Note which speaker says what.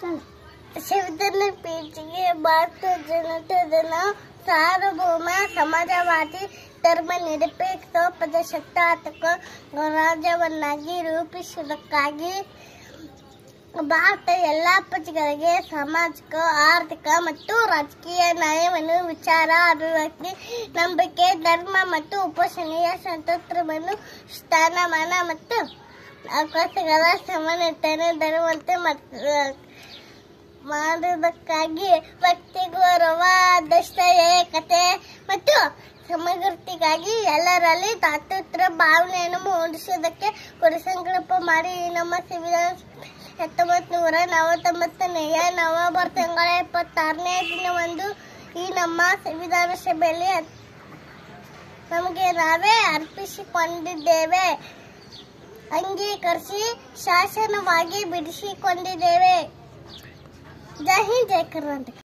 Speaker 1: ಸಂವಿಧಾನ ಪೀಠಿಗೆ ಭಾರತ ಜನತಾ ಸಾರ್ವಭೌಮ ಸಮಾಜವಾದಿ ಧರ್ಮ ನಿರಪೇಕ್ಷ ಪ್ರಜಾಸತ್ತಾತ್ಮಕ ಗಣರಾಜ್ಯವನ್ನಾಗಿ ರೂಪಿಸುವುದಕ್ಕಾಗಿ ಭಾರತ ಎಲ್ಲಾ ಪ್ರಜೆಗಳಿಗೆ ಸಾಮಾಜಿಕ, ಆರ್ಥಿಕ ಮತ್ತು ರಾಜಕೀಯ ನ್ಯಾಯವನ್ನು, ವಿಚಾರ, ಅಭಿವ್ಯಕ್ತಿ, ನಂಬಿಕೆ, ಧರ್ಮ ಮತ್ತು ಉಪಾಸನೆಯ ಸ್ವಾತಂತ್ರ್ಯವನ್ನು, ಸ್ಥಾನಮಾನ ಮತ್ತು ಅವಕಾಶಗಳ ಸಮಾನತೆಯನ್ನು ದೊರೆಯುವಂತೆ ಮಾಡುವುದಕ್ಕಾಗಿ ವ್ಯಕ್ತಿ ಗೌರವ, ದೇಶ ಏಕತೆ ಮತ್ತು ಸಮಗ್ರತೆಗಾಗಿ ಎಲ್ಲರಲ್ಲಿ ತಾತೃತ್ವ ಭಾವನೆಯನ್ನು ಮೂಡಿಸುವುದಕ್ಕೆ ಸಂಕಲ್ಪ ಮಾಡಿ ನಮ್ಮ ಸಂವಿಧಾನ 1949ನೇ ನವೆಂಬರ್ ತಿಂಗಳ 26ನೇ ದಿನದಂದು ಈ ನಮ್ಮ ಸಂವಿಧಾನ ಸಭೆಯಲ್ಲಿ ನಮಗೆ ನಾವೇ ಅರ್ಪಿಸಿಕೊಂಡಿದ್ದೇವೆ, ಅಂಗೀಕರಿಸಿ ಶಾಸನವಾಗಿ ಬಿಡಿಸಿಕೊಂಡಿದ್ದೇವೆ. ಜೈ ಹಿಂದ್, ಜೈ ಕರ್ನಾಟಕ.